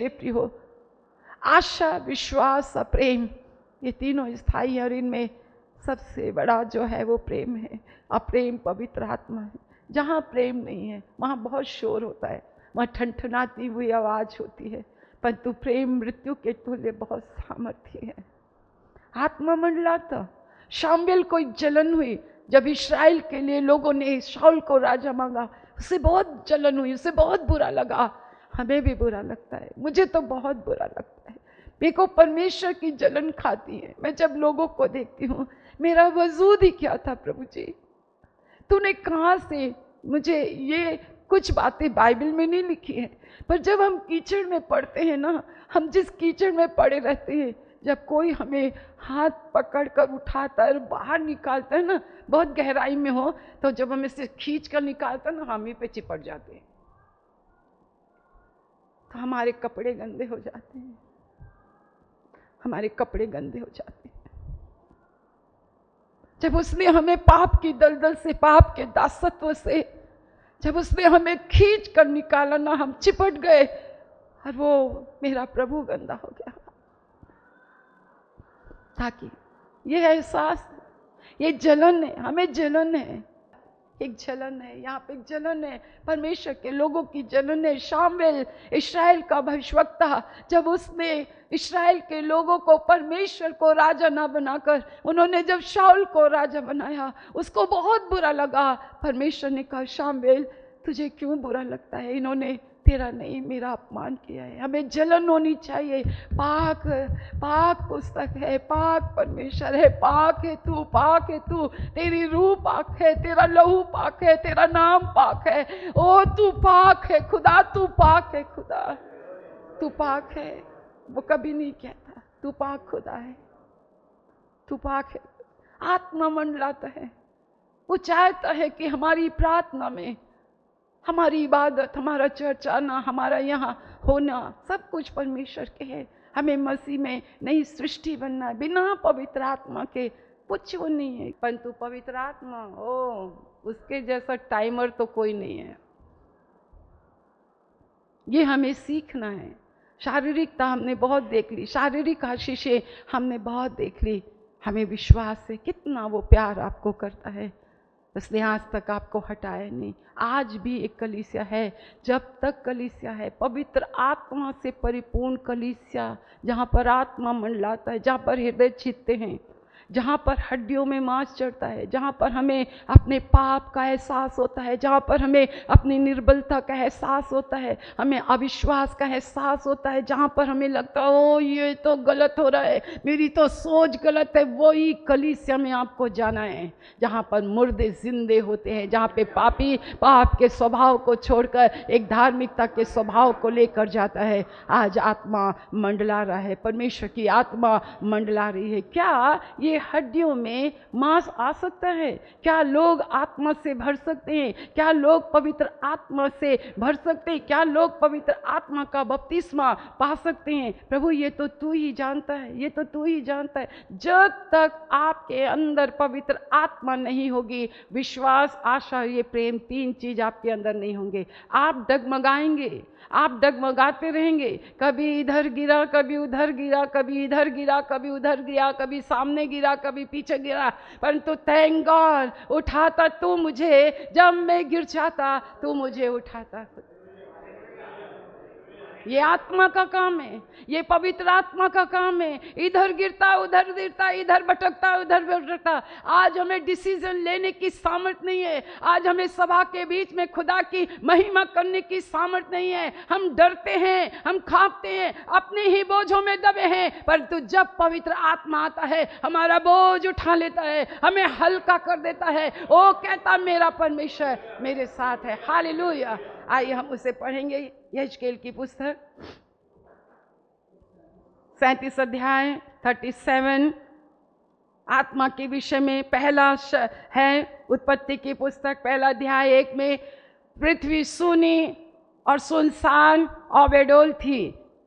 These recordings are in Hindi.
मेरे प्रियो, आशा, विश्वास और प्रेम, ये तीनों स्थायी है और इनमें सबसे बड़ा जो है वो प्रेम है। और प्रेम पवित्र आत्मा है। जहाँ प्रेम नहीं है वहाँ बहुत शोर होता है, वहाँ ठनठनाती हुई आवाज़ होती है, परंतु प्रेम मृत्यु के तुल्य बहुत सामर्थ्य है। आत्मा मंडलाता, शामुएल को जलन हुई जब इस्राएल के लिए लोगों ने शाऊल को राजा मांगा, उसे बहुत जलन हुई, उसे बहुत बुरा लगा। हमें भी बुरा लगता है, मुझे तो बहुत बुरा लगता है। मेरे को परमेश्वर की जलन खाती है। मैं जब लोगों को देखती हूँ, मेरा वजूद ही क्या था प्रभु जी, तूने कहाँ से मुझे ये कुछ बातें बाइबल में नहीं लिखी है, पर जब हम कीचड़ में पड़ते हैं ना, हम जिस कीचड़ में पड़े रहते हैं, जब कोई हमें हाथ पकड़ कर उठाता है और बाहर निकालता है ना, बहुत गहराई में हो, तो जब हमें से खींच कर निकालता है ना, हम ही पे चिपट जाते हैं, तो हमारे कपड़े गंदे हो जाते हैं, हमारे कपड़े गंदे हो जाते हैं। जब उसने हमें पाप की दलदल से, पाप के दासत्व से, जब उसने हमें खींच कर निकाला ना, हम चिपट गए और वो मेरा प्रभु गंदा हो गया। ताकि ये एहसास, ये जलन है, हमें जलन है, एक जलन है, यहाँ पे एक जलन है, परमेश्वर के लोगों की जलन है। शामुएल इस्राएल का भविष्यवक्ता, जब उसने इस्राएल के लोगों को परमेश्वर को राजा ना बनाकर उन्होंने जब शाऊल को राजा बनाया, उसको बहुत बुरा लगा। परमेश्वर ने कहा, शामुएल तुझे क्यों बुरा लगता है, इन्होंने तेरा नहीं मेरा अपमान किया है। हमें जलन होनी चाहिए। पाक पाक पुस्तक है, पाक परमेश्वर है, पाक है तू, पाक है तू, तेरी रूह पाक है, तेरा लहू पाक है, तेरा नाम पाक है। ओ तू पाक है खुदा, तू पाक है खुदा, तू पाक है। वो कभी नहीं कहता तू पाक खुदा है, तू पाक है। आत्मा मंडलाता है, वो चाहता है कि हमारी प्रार्थना में, हमारी इबादत, हमारा चर्चाना, हमारा यहाँ होना, सब कुछ परमेश्वर के है। हमें मसीह में नई सृष्टि बनना है। बिना पवित्र आत्मा के कुछ वो नहीं है। परंतु पवित्र आत्मा, ओ उसके जैसा टाइमर तो कोई नहीं है। ये हमें सीखना है। शारीरिकता हमने बहुत देख ली, शारीरिक आशीषें हमने बहुत देख ली। हमें विश्वास है कितना वो प्यार आपको करता है, इसलिए आज तक आपको हटाया नहीं। आज भी एक कलीसिया है, जब तक कलीसिया है, पवित्र आत्मा से परिपूर्ण कलीसिया, जहाँ पर आत्मा मंडलाता है, जहाँ पर हृदय छिदते हैं, जहाँ पर हड्डियों में मांस चढ़ता है, जहाँ पर हमें अपने पाप का एहसास होता है, जहाँ पर हमें अपनी निर्बलता का एहसास होता है, हमें अविश्वास का एहसास होता है, जहाँ पर हमें लगता है ओ ये तो गलत हो रहा है, मेरी तो सोच गलत है, वही कलीसिया में आपको जाना है, जहाँ पर मुर्दे जिंदे होते हैं, जहाँ पे पापी पाप के स्वभाव को छोड़कर एक धार्मिकता के स्वभाव को लेकर जाता है। आज आत्मा मंडला रहा है, परमेश्वर की आत्मा मंडला रही है। क्या ये हड्डियों में मांस आ सकता है? क्या लोग आत्मा से भर सकते हैं? क्या लोग पवित्र आत्मा से भर सकते हैं? क्या लोग पवित्र आत्मा का बपतिस्मा पा सकते हैं? प्रभु ये तो तू ही जानता है, ये तो तू ही जानता है। जब तक आपके अंदर पवित्र आत्मा नहीं होगी, विश्वास, आशा, ये प्रेम, तीन चीज आपके अंदर नहीं होंगे, आप डगमगाएंगे, आप डगमगाते रहेंगे। कभी इधर गिरा, कभी उधर गिरा, कभी इधर गिरा, कभी उधर गिरा, कभी सामने गिरा, कभी पीछे गिरा, परंतु थैंक गॉड उठाता तू मुझे, जब मैं गिर जाता तू मुझे उठाता। ये आत्मा का काम है, ये पवित्र आत्मा का काम है। इधर गिरता उधर गिरता, इधर भटकता उधर भटकता। आज हमें डिसीजन लेने की सामर्थ्य नहीं है। आज हमें सभा के बीच में खुदा की महिमा करने की सामर्थ्य नहीं है। हम डरते हैं, हम कांपते हैं, अपने ही बोझों में दबे हैं, परंतु जब पवित्र आत्मा आता है हमारा बोझ उठा लेता है, हमें हल्का कर देता है। ओ कहता मेरा परमेश्वर मेरे साथ है। हालेलुया। आइए हम उसे पढ़ेंगे। यहेजकेल की पुस्तक 37 अध्याय 37 आत्मा के विषय में पहला है। उत्पत्ति की पुस्तक पहला अध्याय 1 में पृथ्वी सूनी और सुनसान और बेडौल थी।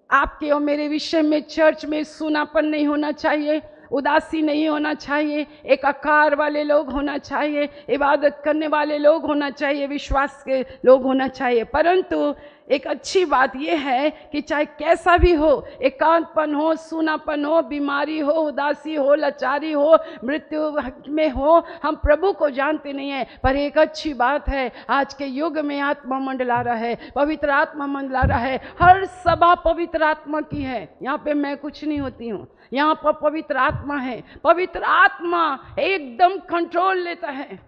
आपके और मेरे विषय में चर्च में सूनापन नहीं होना चाहिए, उदासी नहीं होना चाहिए, एक आकार वाले लोग होना चाहिए, इबादत करने वाले लोग होना चाहिए, विश्वास के लोग होना चाहिए। परंतु एक अच्छी बात यह है कि चाहे कैसा भी हो, एकांतपन हो, सूनापन हो, बीमारी हो, उदासी हो, लाचारी हो, मृत्यु में हो, हम प्रभु को जानते नहीं है। पर एक अच्छी बात है, आज के युग में आत्मा मंडला रहा है, पवित्र आत्मा मंडला रहा है। हर सभा पवित्र आत्मा की है। यहाँ पे मैं कुछ नहीं होती हूँ, यहाँ पर पवित्र आत्मा है। पवित्र आत्मा एकदम कंट्रोल लेता है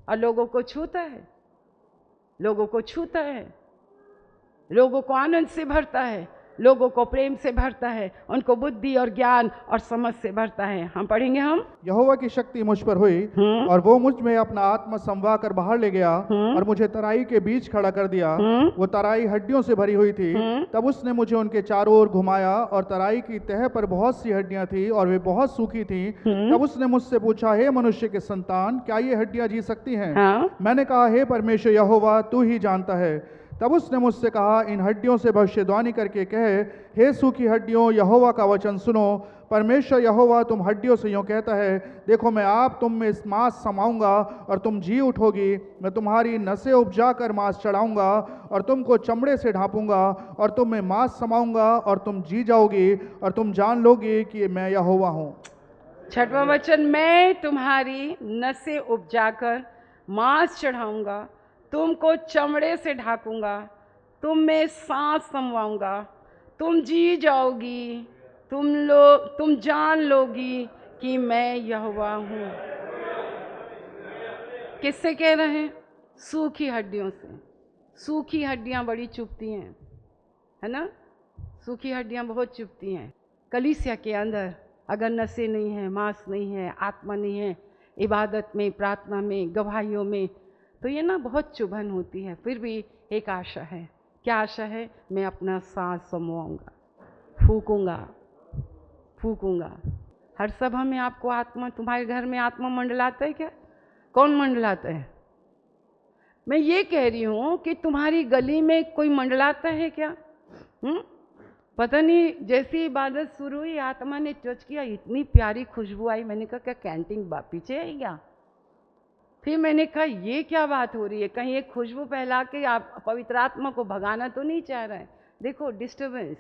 और लोगों को छूता है, लोगों को छूता है, लोगों को आनंद से भरता है, लोगों को प्रेम से भरता है, उनको बुद्धि और ज्ञान और समझ से भरता है। हम पढ़ेंगे, हम यहोवा की शक्ति मुझ पर हुई और वो मुझ में अपना आत्मा समवा कर बाहर ले गया और मुझे तराई के बीच खड़ा कर दिया। वो तराई हड्डियों से भरी हुई थी। तब उसने मुझे उनके चारों ओर घुमाया और तराई की तह पर बहुत सी हड्डियां थी और वे बहुत सूखी थी। तब उसने मुझसे पूछा, हे मनुष्य के संतान, क्या ये हड्डियां जी सकती हैं? मैंने कहा, हे परमेश्वर यहोवा, तू ही जानता है। तब उसने मुझसे कहा, इन हड्डियों से भविष्यवाणी करके कहे, हे सूखी हड्डियों, यहोवा का वचन सुनो। परमेश्वर यहोवा तुम हड्डियों से यूँ कहता है, देखो मैं आप तुम में मांस समाऊंगा और तुम जी उठोगी। मैं तुम्हारी नसें उपजा कर मांस चढ़ाऊंगा और तुमको चमड़े से ढांपूंगा और तुम में मांस समाऊंगा और तुम जी जाओगी और तुम जान लोगी कि मैं यहोवा हूँ। 6वां वचन, मैं तुम्हारी नसें उपजाकर मांस चढ़ाऊंगा, तुमको चमड़े से ढांपूंगा, तुम में सांस समवाऊंगा, तुम जी जाओगी, तुम जान लोगी कि मैं यहोवा हूँ। किससे कह रहे हैं? सूखी हड्डियों से। सूखी हड्डियाँ बड़ी चुभती हैं, है ना? सूखी हड्डियाँ बहुत चुभती हैं। कलीसिया के अंदर अगर नसें नहीं है, मांस नहीं है, आत्मा नहीं है, इबादत में, प्रार्थना में, गवाहियों में, तो ये ना बहुत चुभन होती है। फिर भी एक आशा है। क्या आशा है? मैं अपना सांस समवाऊंगा, फूकूंगा। हर सभा में आपको आत्मा, तुम्हारे घर में आत्मा मंडलाता है क्या? कौन मंडलाता है? मैं ये कह रही हूँ कि तुम्हारी गली में कोई मंडलाता है क्या? पता नहीं, जैसी इबादत शुरू हुई, आत्मा ने टच किया, इतनी प्यारी खुशबू आई। मैंने कहा, क्या कैंटीन पीछे है क्या? फिर मैंने कहा, ये क्या बात हो रही है? कहीं एक खुशबू फैला के आप पवित्र आत्मा को भगाना तो नहीं चाह रहे हैं? देखो, डिस्टर्बेंस,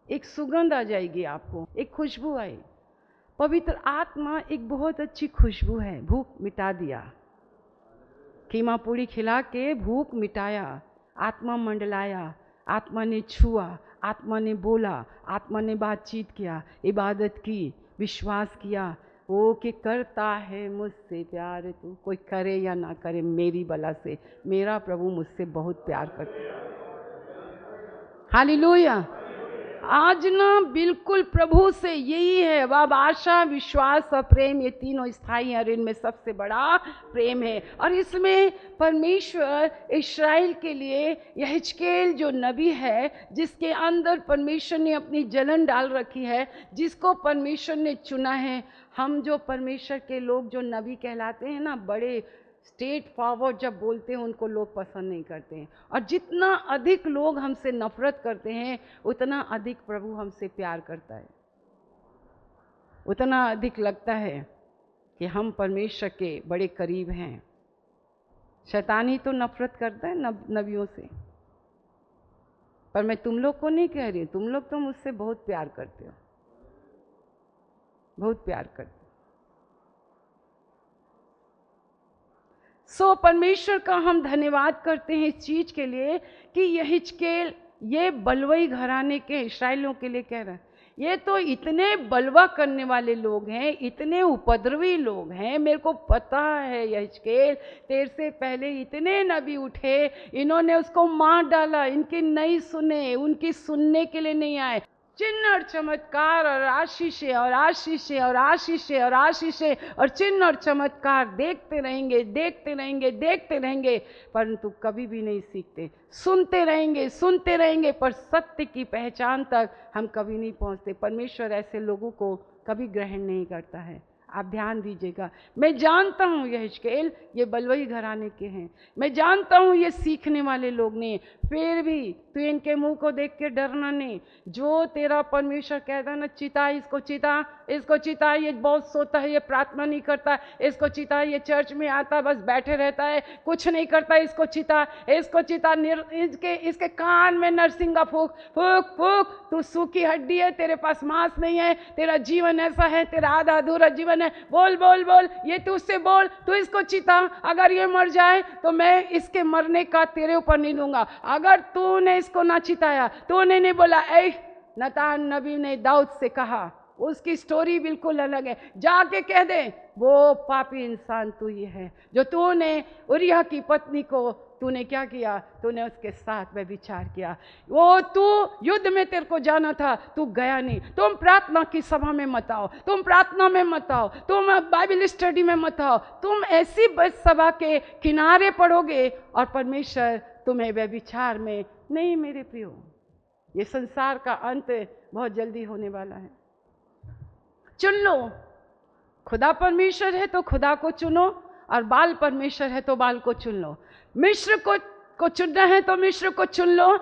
एक सुगंध आ जाएगी आपको, एक खुशबू आई। पवित्र आत्मा एक बहुत अच्छी खुशबू है। भूख मिटा दिया, कीमा पूरी खिला के भूख मिटाया, आत्मा मंडलाया, आत्मा ने छुआ, आत्मा ने बोला, आत्मा ने बातचीत किया, इबादत की, विश्वास किया, वो कि करता है मुझसे प्यार तू। कोई करे या ना करे, मेरी बला से मेरा प्रभु मुझसे बहुत प्यार करता है। हालेलुया। आज ना बिल्कुल प्रभु से यही है। अब आशा, विश्वास और प्रेम, ये तीनों स्थायी हैं और इनमें सबसे बड़ा प्रेम है। और इसमें परमेश्वर इस्राएल के लिए यहेजकेल जो नबी है, जिसके अंदर परमेश्वर ने अपनी जलन डाल रखी है, जिसको परमेश्वर ने चुना है। हम जो परमेश्वर के लोग जो नबी कहलाते हैं ना, बड़े स्ट्रेट फॉरवर्ड जब बोलते हैं, उनको लोग पसंद नहीं करते हैं। और जितना अधिक लोग हमसे नफरत करते हैं, उतना अधिक प्रभु हमसे प्यार करता है। उतना अधिक लगता है कि हम परमेश्वर के बड़े करीब हैं। शैतान ही तो नफरत करता है नबियों से। पर मैं तुम लोग को नहीं कह रही, तुम लोग तो मुझसे बहुत प्यार करते हो, बहुत प्यार करते हो। परमेश्वर का हम धन्यवाद करते हैं इस चीज के लिए कि यहेजकेल ये बलवई घराने के इस्राएलियों के लिए कह रहा है। ये तो इतने बलवा करने वाले लोग हैं, इतने उपद्रवी लोग हैं। मेरे को पता है यहेजकेल, तेरे से पहले इतने नबी उठे, इन्होंने उसको मार डाला, इनकी नहीं सुने, उनकी सुनने के लिए नहीं आए। चिन्ह और चमत्कार और आशीषें और आशीषें और आशीषें और आशीषें और चिन्ह और चमत्कार देखते रहेंगे, देखते रहेंगे, देखते रहेंगे, परंतु कभी भी नहीं सीखते। सुनते रहेंगे, पर सत्य की पहचान तक हम कभी नहीं पहुंचते। परमेश्वर ऐसे लोगों को कभी ग्रहण नहीं करता है। आप ध्यान दीजिएगा। मैं जानता हूँ यहेजकेल ये बलवई घराने के हैं, मैं जानता हूँ ये सीखने वाले लोग नहीं, फिर भी तू इनके मुंह को देख के डरना नहीं। जो तेरा परमेश्वर कहता ना, चिता इसको, चिता इसको, चिता ये बहुत सोता है, ये प्रार्थना नहीं करता, इसको चिता, ये चर्च में आता बस बैठे रहता है, कुछ नहीं करता, इसको चिता, इसको चिता, इसके कान में नरसिंगा फूक फूक फूक। तू सूखी हड्डी है, तेरे पास मांस नहीं है, तेरा जीवन ऐसा है, तेरा आधा अधूरा जीवन है, बोल बोल बोल, ये तू उससे बोल, तू इसको चिता, अगर ये मर जाए तो मैं इसके मरने का तेरे ऊपर नहीं दूंगा। अगर तूने इसको ना चिताया, तूने नहीं बोला, ऐ नतान नबी ने दाऊद से कहा, उसकी स्टोरी बिल्कुल अलग है, जाके कह दे वो पापी इंसान तू ही है जो तूने उरिया की पत्नी को तूने क्या किया, तूने उसके साथ व्यभिचार किया। वो तू युद्ध में तेरे को जाना था, तू गया नहीं। तुम प्रार्थना की सभा में मत आओ, तुम प्रार्थना में मत आओ, तुम बाइबल स्टडी में मत आओ, तुम ऐसी सभा के किनारे पड़ोगे और परमेश्वर तुम्हें व्यभिचार में नहीं। मेरे प्रियो, ये संसार का अंत बहुत जल्दी होने वाला है। चुन लो, खुदा परमेश्वर है तो खुदा को चुनो, और बाल परमेश्वर है तो बाल को चुन लो। मिश्र को चुनना है तो मिश्र को चुन लो,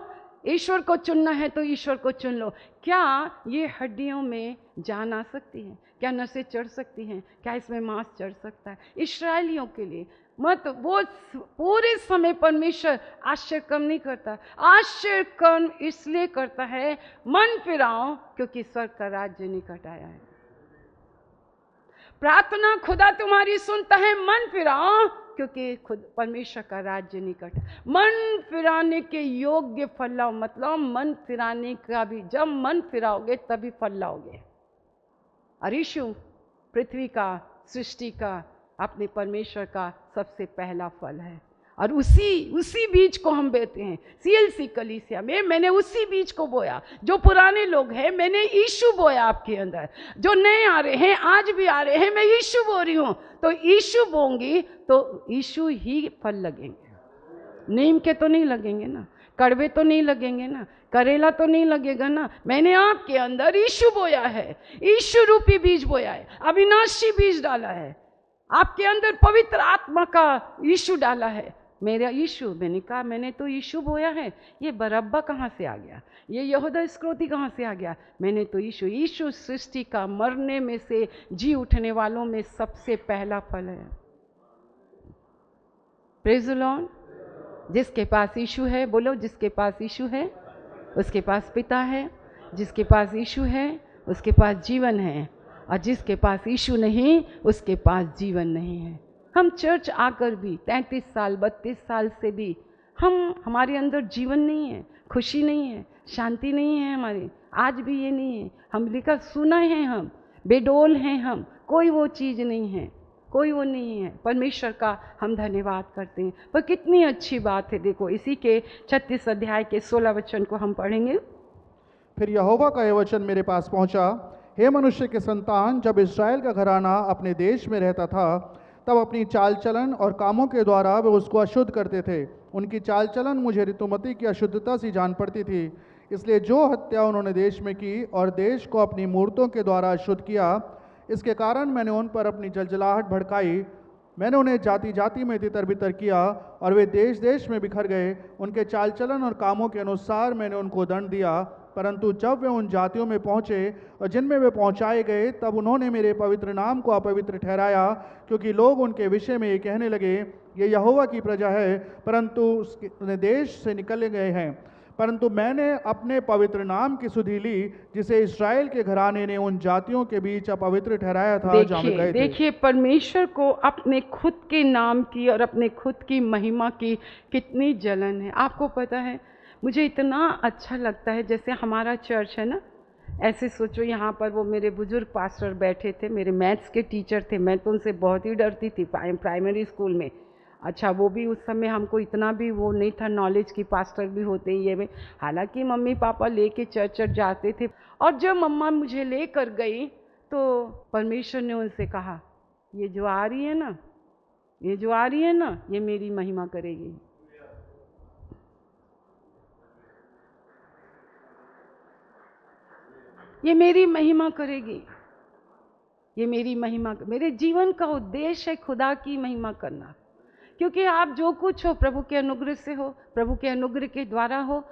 ईश्वर को चुनना है तो ईश्वर को चुन लो। क्या ये हड्डियों में जान आ सकती है? क्या नसें चढ़ सकती हैं? क्या इसमें मांस चढ़ सकता है? इस्राएलियों के लिए मत, वो पूरे समय परमेश्वर आश्चर्य कर्म नहीं करता। आश्चर्य कर्म इसलिए करता है, मन फिराओ क्योंकि स्वर्ग का राज्य निकट आया है। प्रार्थना खुदा तुम्हारी सुनता है, मन फिराओ क्योंकि खुद परमेश्वर का राज्य निकट है। मन फिराने के योग्य फल लाओ, मतलब मन फिराने का भी, जब मन फिराओगे तभी फल लाओगे। और यीशु पृथ्वी का, सृष्टि का, अपने परमेश्वर का सबसे पहला फल है, और उसी बीज को हम बोते हैं। CLC कलीसिया में मैंने उसी बीज को बोया। जो पुराने लोग हैं, मैंने यीशु बोया आपके अंदर। जो नए आ रहे हैं, आज भी आ रहे हैं, मैं यीशु बो रही हूँ। तो यीशु बोंगी तो यीशु ही फल लगेंगे। नीम के तो नहीं लगेंगे ना, कड़वे तो नहीं लगेंगे ना, करेला तो नहीं लगेगा ना। मैंने आपके अंदर यीशु बोया है, यीशु रूपी बीज बोया है, अविनाशी बीज डाला है आपके अंदर, पवित्र आत्मा का यीशु डाला है। मेरा यीशु, मैंने कहा मैंने तो यीशु बोया है। ये बरब्बा कहाँ से आ गया? ये यहूदा इस्करियोती कहाँ से आ गया? मैंने तो यीशु सृष्टि का, मरने में से जी उठने वालों में सबसे पहला फल है। Praise the Lord. जिसके पास यीशु है, बोलो, जिसके पास यीशु है उसके पास पिता है, जिसके पास यीशु है उसके पास जीवन है, और जिसके पास यीशु नहीं उसके पास जीवन नहीं है। हम चर्च आकर भी 33 साल 32 साल से भी हमारे अंदर जीवन नहीं है, खुशी नहीं है, शांति नहीं है हमारी, आज भी ये नहीं है। हम लिखा सुना है, हम बेडोल हैं, हम कोई वो चीज़ नहीं है, कोई वो नहीं है। परमेश्वर का हम धन्यवाद करते हैं। पर कितनी अच्छी बात है, देखो इसी के 36 अध्याय के 16 वचन को हम पढ़ेंगे। फिर यहोवा का यह वचन मेरे पास पहुंचा, हे मनुष्य के संतान, जब इस्राएल का घराना अपने देश में रहता था तब अपनी चाल चलन और कामों के द्वारा वे उसको अशुद्ध करते थे। उनकी चाल चलन मुझे ऋतुमती की अशुद्धता सी जान पड़ती थी। इसलिए जो हत्या उन्होंने देश में की और देश को अपनी मूर्तों के द्वारा अशुद्ध किया, इसके कारण मैंने उन पर अपनी जलजलाहट भड़काई। मैंने उन्हें जाति जाति में तितर बितर किया और वे देश देश में बिखर गए। उनके चाल चलन और कामों के अनुसार मैंने उनको दंड दिया। परंतु जब वे उन जातियों में पहुँचे और जिनमें वे पहुँचाए गए, तब उन्होंने मेरे पवित्र नाम को अपवित्र ठहराया, क्योंकि लोग उनके विषय में ये कहने लगे, ये यहोवा की प्रजा है, परंतु उसके देश से निकले गए हैं। परंतु मैंने अपने पवित्र नाम की सुधि ली, जिसे इस्राएल के घराने ने उन जातियों के बीच अपवित्र ठहराया था जहाँ वे गए थे। देखिए परमेश्वर को अपने खुद के नाम की और अपने खुद की महिमा की कितनी जलन है। आपको पता है, मुझे इतना अच्छा लगता है, जैसे हमारा चर्च है ना, ऐसे सोचो यहाँ पर वो मेरे बुजुर्ग पास्टर बैठे थे, मेरे मैथ्स के टीचर थे। मैं तो उनसे बहुत ही डरती थी प्राइमरी स्कूल में। अच्छा, वो भी उस समय हमको इतना भी वो नहीं था नॉलेज की पास्टर भी होते हैं ये में। हालांकि मम्मी पापा लेके चर्च जाते थे, और जब मम्मा मुझे लेकर गई तो परमेश्वर ने उनसे कहा, ये जो आ रही है ना, ये जो आ रही है ना, ये मेरी महिमा करेगी। ये मेरी महिमा करेगी। ये मेरी महिमा, मेरे जीवन का उद्देश्य है खुदा की महिमा करना। क्योंकि आप जो कुछ हो प्रभु के अनुग्रह से हो, प्रभु के अनुग्रह के द्वारा हो।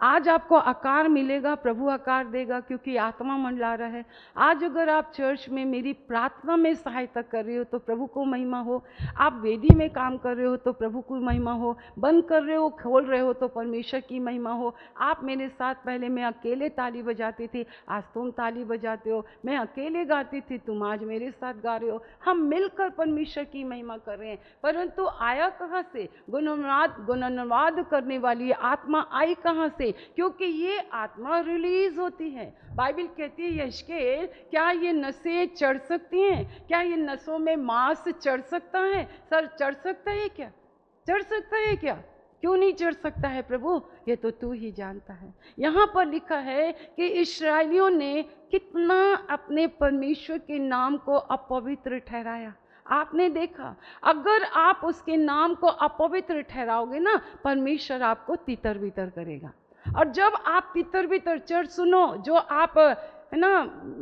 आज आपको आकार मिलेगा, प्रभु आकार देगा, क्योंकि आत्मा मंडला रहा है। आज अगर आप चर्च में मेरी प्रार्थना में सहायता कर रहे हो तो प्रभु को महिमा हो। आप वेदी में काम कर रहे हो तो प्रभु को महिमा हो। बंद कर रहे हो, खोल रहे हो तो परमेश्वर की महिमा हो। आप मेरे साथ, पहले मैं अकेले ताली बजाती थी, आज तुम ताली बजाते हो। मैं अकेले गाती थी, तुम आज मेरे साथ गा रहे हो। हम मिलकर परमेश्वर की महिमा कर रहे हैं। परंतु आया कहाँ से? गुणानुवाद करने वाली आत्मा आई कहाँ से? क्योंकि ये आत्मा रिलीज होती है। बाइबल कहती है यशकेल, क्या ये नसें चढ़ सकती हैं? क्या ये नसों में मांस चढ़ सकता है? सर चढ़ सकता है क्या? चढ़ सकता है क्या? क्यों नहीं चढ़ सकता है प्रभु? ये तो तू ही जानता है। यहाँ पर लिखा है कि इस्राएलियों ने कितना अपने परमेश्वर के नाम को अपवित्र ठहराया। आपने देखा, अगर आप उसके नाम को अपवित्र ठहराओगे ना, परमेश्वर आपको तितर बितर करेगा। और जब आप तितर बितर, चर्च सुनो, जो आप है ना,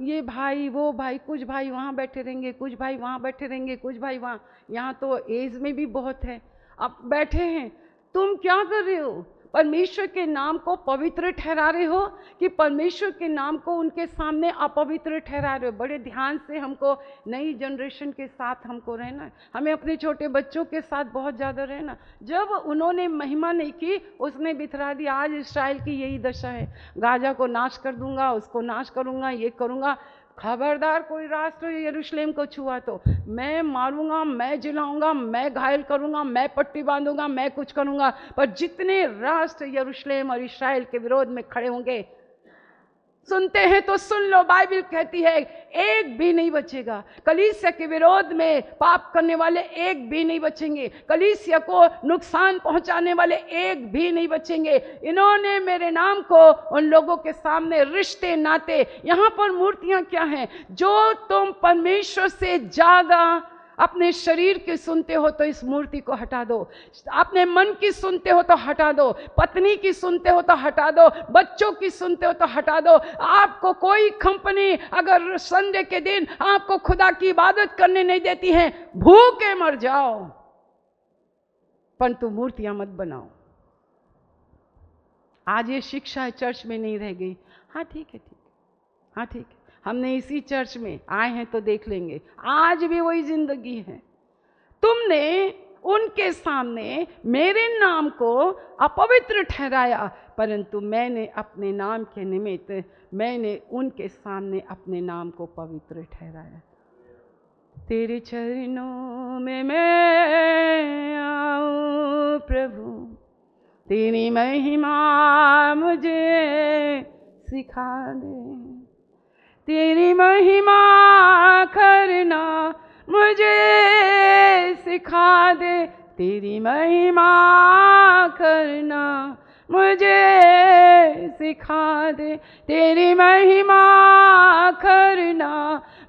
ये भाई वो भाई, कुछ भाई वहाँ बैठे रहेंगे, कुछ भाई वहाँ बैठे रहेंगे, कुछ भाई वहाँ, यहाँ तो एज में भी बहुत है, अब बैठे हैं। तुम क्या कर रहे हो? परमेश्वर के नाम को पवित्र ठहरा रहे हो कि परमेश्वर के नाम को उनके सामने अपवित्र ठहरा रहे हो? बड़े ध्यान से हमको नई जनरेशन के साथ हमको रहना है। हमें अपने छोटे बच्चों के साथ बहुत ज़्यादा रहना। जब उन्होंने महिमा नहीं की, उसने बिथरा दिया। आज इस्राएल की यही दशा है। गाजा को नाश कर दूंगा, उसको नाश करूंगा, ये करूंगा। खबरदार कोई राष्ट्र यरूशलेम को छुआ तो मैं मारूंगा, मैं जिलाऊंगा, मैं घायल करूंगा, मैं पट्टी बांधूंगा, मैं कुछ करूंगा। पर जितने राष्ट्र यरूशलेम और इस्राएल के विरोध में खड़े होंगे, सुनते हैं तो सुन लो, बाइबल कहती है एक भी नहीं बचेगा। कलीसिया के विरोध में पाप करने वाले एक भी नहीं बचेंगे। कलीसिया को नुकसान पहुंचाने वाले एक भी नहीं बचेंगे। इन्होंने मेरे नाम को उन लोगों के सामने रिश्ते नाते, यहाँ पर मूर्तियां क्या हैं? जो तुम परमेश्वर से ज्यादा अपने शरीर की सुनते हो तो इस मूर्ति को हटा दो। अपने मन की सुनते हो तो हटा दो। पत्नी की सुनते हो तो हटा दो। बच्चों की सुनते हो तो हटा दो। आपको कोई कंपनी अगर संडे के दिन आपको खुदा की इबादत करने नहीं देती है, भूखे मर जाओ, परंतु मूर्तियां मत बनाओ। आज ये शिक्षा चर्च में नहीं रह गई। हाँ ठीक है, ठीक, हाँ ठीक है, हमने इसी चर्च में आए हैं तो देख लेंगे। आज भी वही जिंदगी है। तुमने उनके सामने मेरे नाम को अपवित्र ठहराया, परंतु मैंने अपने नाम के निमित्त मैंने उनके सामने अपने नाम को पवित्र ठहराया। तेरे चरणों में मैं आऊं प्रभु, तेरी महिमा मुझे सिखा दे। तेरी महिमा करना मुझे सिखा दे। तेरी महिमा करना मुझे सिखा दे। तेरी महिमा करना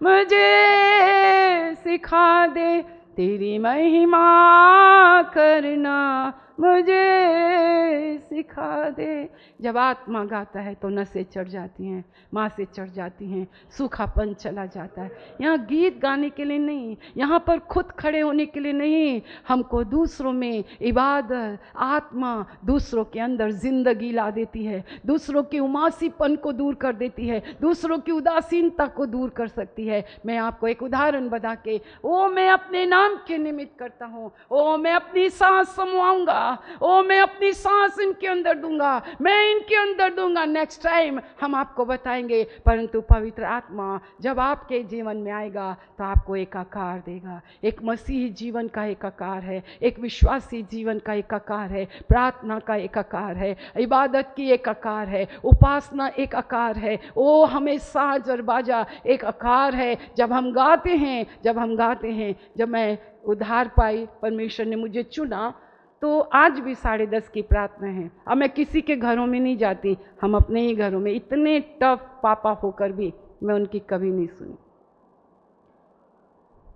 मुझे सिखा दे। तेरी महिमा करना मुझे सिखा दे। जब आत्मा गाता है तो नसें चढ़ जाती हैं, माँ से चढ़ जाती हैं, सूखापन चला जाता है। यहाँ गीत गाने के लिए नहीं, यहाँ पर खुद खड़े होने के लिए नहीं, हमको दूसरों में इबादत, आत्मा दूसरों के अंदर जिंदगी ला देती है, दूसरों के उमासीपन को दूर कर देती है, दूसरों की उदासीनता को दूर कर सकती है। मैं आपको एक उदाहरण बता के, ओ मैं अपने नाम के निमित्त करता हूँ, ओ मैं अपनी सांस समवाऊंगा, ओ मैं अपनी सांस इनके अंदर दूंगा, मैं इनके अंदर दूंगा। नेक्स्ट टाइम हम आपको बताएंगे। परंतु पवित्र आत्मा जब आपके जीवन में आएगा तो आपको एक आकार देगा। एक मसीही जीवन का एक आकार है, एक विश्वासी जीवन का एक आकार है, प्रार्थना का एक आकार है, इबादत की एक आकार है, उपासना एक आकार है, ओ हमें साज और बाजा एक आकार है। जब हम गाते हैं, जब मैं उद्धार पाई, परमेश्वर ने मुझे चुना, तो आज भी 10:30 की प्रार्थना है। अब मैं किसी के घरों में नहीं जाती, हम अपने ही घरों में। इतने टफ पापा होकर भी मैं उनकी कभी नहीं सुनी।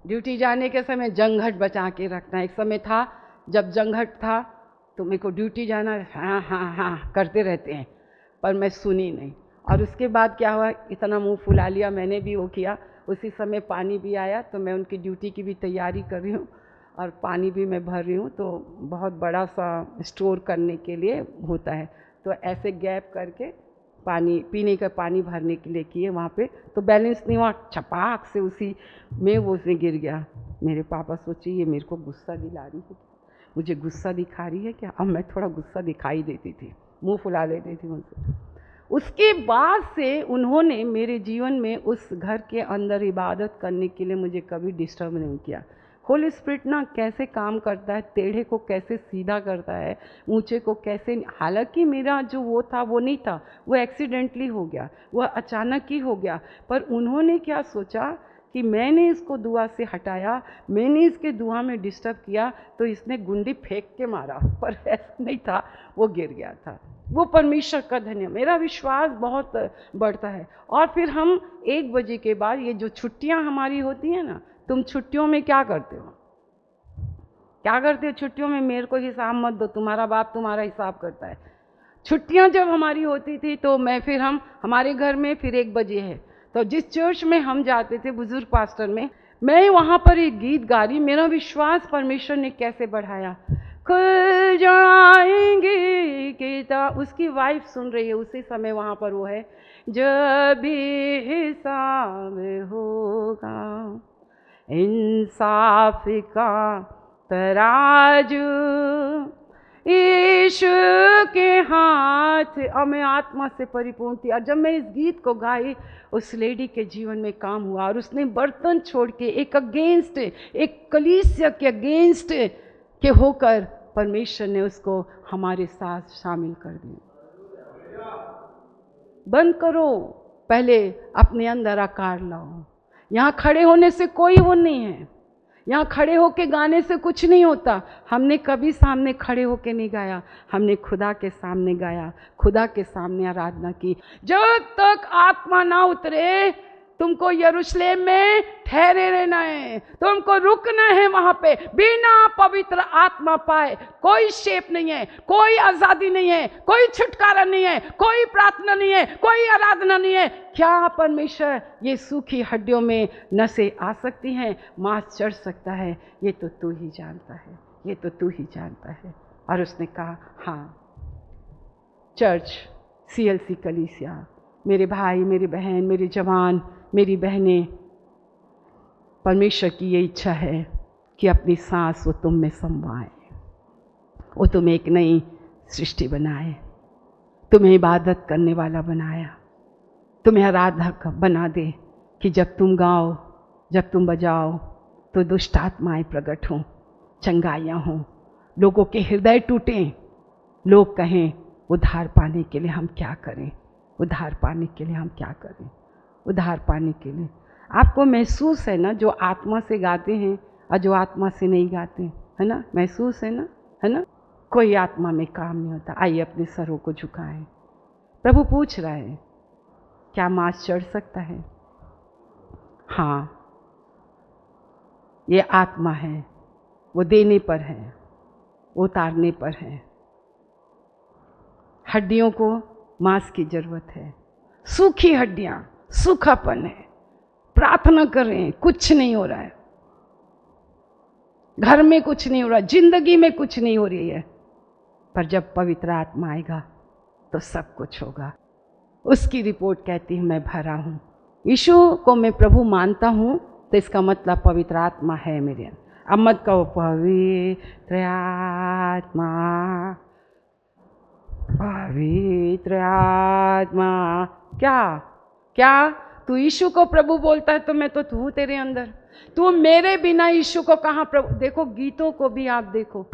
ड्यूटी जाने के समय जंघट बचा के रखना। एक समय था जब जंघट था तो मेरे को ड्यूटी जाना, हाँ हाँ हाँ करते रहते हैं, पर मैं सुनी नहीं। और उसके बाद क्या हुआ, इतना मुंह फुला लिया, मैंने भी वो किया। उसी समय पानी भी आया, तो मैं उनकी ड्यूटी की भी तैयारी कर रही हूँ और पानी भी मैं भर रही हूँ। तो बहुत बड़ा सा स्टोर करने के लिए होता है, तो ऐसे गैप करके पानी, पीने का पानी भरने के लिए किए वहाँ पे, तो बैलेंस नहीं हुआ, छपाक से उसी में वो उसमें गिर गया। मेरे पापा सोचे ये मेरे को गुस्सा दिला रही है, मुझे गुस्सा दिखा रही है क्या। अब मैं थोड़ा गुस्सा दिखाई देती थी, मुंह फुला लेती थी उनसे। उसके बाद से उन्होंने मेरे जीवन में उस घर के अंदर इबादत करने के लिए मुझे कभी डिस्टर्ब नहीं किया। होली स्पिरिट ना कैसे काम करता है, टेढ़े को कैसे सीधा करता है, ऊंचे को कैसे, हालांकि मेरा जो वो था वो नहीं था, वो एक्सीडेंटली हो गया, वो अचानक ही हो गया। पर उन्होंने क्या सोचा कि मैंने इसको दुआ से हटाया, मैंने इसके दुआ में डिस्टर्ब किया, तो इसने गुंडी फेंक के मारा, पर ऐसा नहीं था, वो गिर गया था। वो परमेश्वर का धन्य, मेरा विश्वास बहुत बढ़ता है। और फिर हम 1 बजे के बाद, ये जो छुट्टियां हमारी होती हैं ना, तुम छुट्टियों में क्या करते हो, क्या करते हो छुट्टियों में? मेरे को हिसाब मत दो, तुम्हारा बाप तुम्हारा हिसाब करता है। छुट्टियां जब हमारी होती थी तो मैं फिर हमारे घर में फिर 1 बजे है, तो जिस चर्च में हम जाते थे बुजुर्ग पास्टर में, मैं वहाँ पर एक गीत गा रही, मेरा विश्वास परमेश्वर ने कैसे बढ़ाया। खुल जाएंगे किताब, उसकी वाइफ सुन रही है उसी समय वहाँ पर, वो है जब भी हिसाब होगा इंसाफ का तराजू यीशु के हाथ। और मैं आत्मा से परिपूर्ण थी, और जब मैं इस गीत को गाई, उस लेडी के जीवन में काम हुआ, और उसने बर्तन छोड़ के एक अगेंस्ट, एक कलीसिया के अगेंस्ट के होकर परमेश्वर ने उसको हमारे साथ शामिल कर दिया। बंद करो, पहले अपने अंदर आकार लाओ। यहाँ खड़े होने से कोई वो नहीं है, यहाँ खड़े होके गाने से कुछ नहीं होता। हमने कभी सामने खड़े होके नहीं गाया, हमने खुदा के सामने गाया, खुदा के सामने आराधना की। जब तक आत्मा ना उतरे, तुमको यरूशलेम में ठहरे रहना है, तुमको रुकना है वहां पे। बिना पवित्र आत्मा पाए कोई शेप नहीं है, कोई आजादी नहीं है, कोई छुटकारा नहीं है, कोई प्रार्थना नहीं है, कोई आराधना नहीं है। क्या परमेश्वर, ये सूखी हड्डियों में नसें आ सकती हैं, मांस चढ़ सकता है, ये तो तू ही जानता है, ये तो तू ही जानता है। और उसने कहा हाँ, चर्च, CLC कलीसिया, मेरे भाई, मेरी बहन, मेरे जवान, मेरी बहनें, परमेश्वर की ये इच्छा है कि अपनी सांस वो तुम में समवाए, वो तुम्हें एक नई सृष्टि बनाए, तुम्हें इबादत करने वाला बनाया, तुम्हें आराधक बना दे कि जब तुम गाओ, जब तुम बजाओ, तो दुष्ट आत्माएं प्रकट हों, चंगाइयाँ हों, लोगों के हृदय टूटें, लोग कहें उद्धार पाने के लिए हम क्या करें, उद्धार पाने के लिए हम क्या करें, उद्धार पाने के लिए। आपको महसूस है ना, जो आत्मा से गाते हैं और जो आत्मा से नहीं गाते, है ना, महसूस है ना, है ना, कोई आत्मा में काम नहीं होता। आइए अपने सरों को झुकाएं। प्रभु पूछ रहा है, क्या मांस चढ़ सकता है? हाँ, ये आत्मा है, वो देने पर है, उतारने पर है। हड्डियों को मांस की जरूरत है, सूखी हड्डियां, सूखापन है, प्रार्थना कर रहे हैं, कुछ नहीं हो रहा है, घर में कुछ नहीं हो रहा, जिंदगी में कुछ नहीं हो रही है, पर जब पवित्र आत्मा आएगा तो सब कुछ होगा। उसकी रिपोर्ट कहती है मैं भरा हूं। यीशु को मैं प्रभु मानता हूं, तो इसका मतलब पवित्र आत्मा है मेरे अंदर। अब मत कहो पवित्र आत्मा, पवित्र आत्मा। क्या क्या तू यीशु को प्रभु बोलता है, तो मैं तो तू तेरे अंदर, तू मेरे बिना यीशु को कहाँ प्रभु। देखो गीतों को भी आप देखो,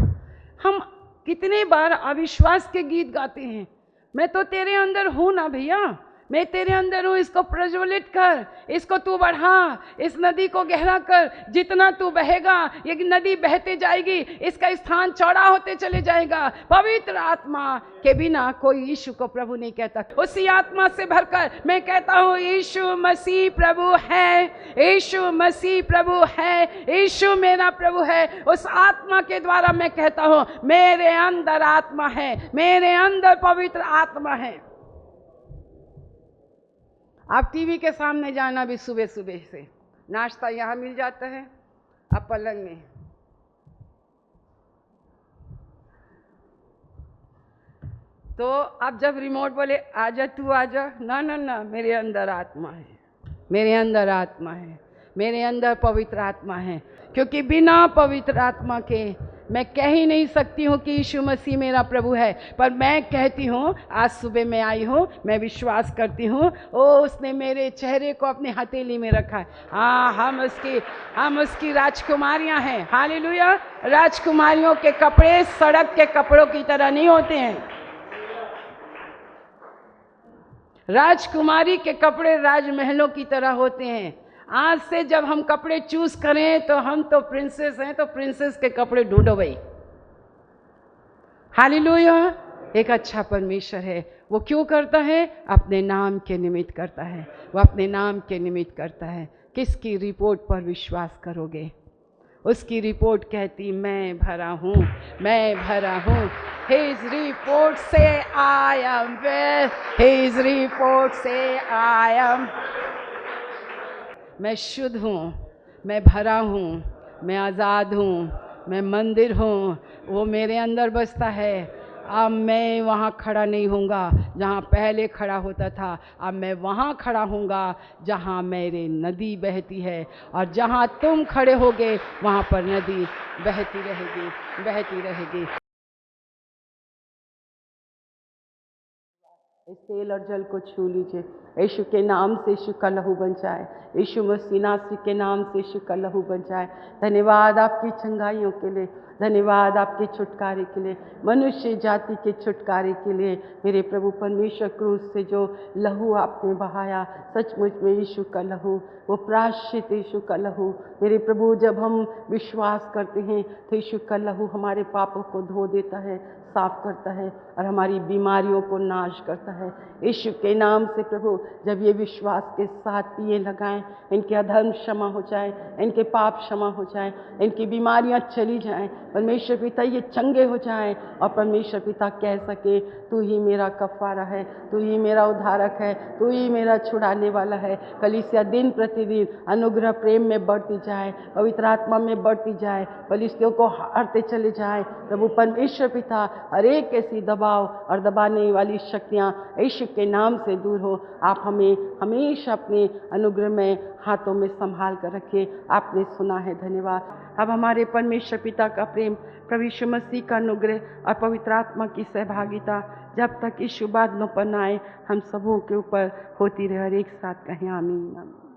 हम कितने बार अविश्वास के गीत गाते हैं। मैं तो तेरे अंदर हूं ना भैया, मैं तेरे अंदर हूं, इसको प्रज्वलित कर, इसको तू बढ़ा, इस नदी को गहरा कर, जितना तू बहेगा ये नदी बहते जाएगी, इसका स्थान चौड़ा होते चले जाएगा। पवित्र आत्मा के बिना कोई यीशु को प्रभु नहीं कहता। उसी आत्मा से भरकर मैं कहता हूँ यीशु मसीह प्रभु है, यीशु मसीह प्रभु है, यीशु मेरा प्रभु है। उस आत्मा के द्वारा मैं कहता हूँ मेरे अंदर आत्मा है, मेरे अंदर पवित्र आत्मा है। आप टीवी के सामने जाना भी सुबह सुबह से, नाश्ता यहाँ मिल जाता है, आप पलंग में। तो अब जब रिमोट बोले आजा तू आजा, ना ना ना, मेरे अंदर आत्मा है, मेरे अंदर आत्मा है, मेरे अंदर पवित्र आत्मा है। क्योंकि बिना पवित्र आत्मा के मैं कह ही नहीं सकती हूँ कि यीशु मसीह मेरा प्रभु है। पर मैं कहती हूँ, आज सुबह मैं आई हूँ, मैं विश्वास करती हूँ, ओ उसने मेरे चेहरे को अपनी हथेली में रखा है। हाँ, हम उसकी राजकुमारियाँ हैं। हालेलुया। राजकुमारियों के कपड़े सड़क के कपड़ों की तरह नहीं होते हैं। राजकुमारी के कपड़े राजमहलों की तरह होते हैं। आज से जब हम कपड़े चूज करें तो हम तो प्रिंसेस हैं, तो प्रिंसेस के कपड़े ढूंढो भाई। हालेलुया। एक अच्छा परमेश्वर है। वो क्यों करता है? अपने नाम के निमित्त करता है। वो अपने नाम के निमित्त करता है। किसकी रिपोर्ट पर विश्वास करोगे? उसकी रिपोर्ट कहती मैं भरा हूँ, मैं भरा हूँ। His report say I am well. His report say I am. मैं शुद्ध हूँ, मैं भरा हूँ, मैं आज़ाद हूँ, मैं मंदिर हूँ, वो मेरे अंदर बसता है। अब मैं वहाँ खड़ा नहीं होऊंगा जहाँ पहले खड़ा होता था। अब मैं वहाँ खड़ा होऊंगा जहाँ मेरी नदी बहती है, और जहाँ तुम खड़े होगे वहाँ पर नदी बहती रहेगी, बहती रहेगी। इस तेल और जल को छू लीजिए। यीशु के नाम से यीशु का लहू बन जाए। यीशु मसीह नासरी के नाम से यीशु का लहू बन जाए। धन्यवाद आपकी चंगाइयों के लिए, धन्यवाद आपके छुटकारे के लिए, मनुष्य जाति के छुटकारे के लिए। मेरे प्रभु परमेश्वर, क्रूस से जो लहू आपने बहाया, सचमुच में यीशु का लहू, वो प्रायश्चित यीशु का लहू। मेरे प्रभु, जब हम विश्वास करते हैं तो यीशु का लहू हमारे पापों को धो देता है, साफ करता है, और हमारी बीमारियों को नाश करता है। यीशु के नाम से प्रभु, जब ये विश्वास के साथ पिए लगाएं, इनके अधर्म क्षमा हो जाए, इनके पाप क्षमा हो जाए, इनकी बीमारियां चली जाएं, परमेश्वर पिता ये चंगे हो जाएं, और परमेश्वर पिता कह सके तू ही मेरा कफारा है, तू ही मेरा उद्धारक है, तू ही मेरा छुड़ाने वाला है। कलीसिया दिन प्रतिदिन अनुग्रह प्रेम में बढ़ती जाए, पवित्र आत्मा में बढ़ती जाए, कलीसियों को हारते चले जाए। प्रभु परमेश्वर पिता, हर एक ऐसी दबाव और दबाने वाली शक्तियाँ यीशु के नाम से दूर हो। आप हमें हमेशा अपने अनुग्रह में हाथों में संभाल कर रखें। आपने सुना है, धन्यवाद। अब हमारे परमेश्वर पिता का प्रेम, प्रभु यीशु मसीह का अनुग्रह और पवित्र आत्मा की सहभागिता जब तक यीशु बादलों पर न आए, हम सबों के ऊपर होती रहे। और एक साथ कहें आमीन, आमीन।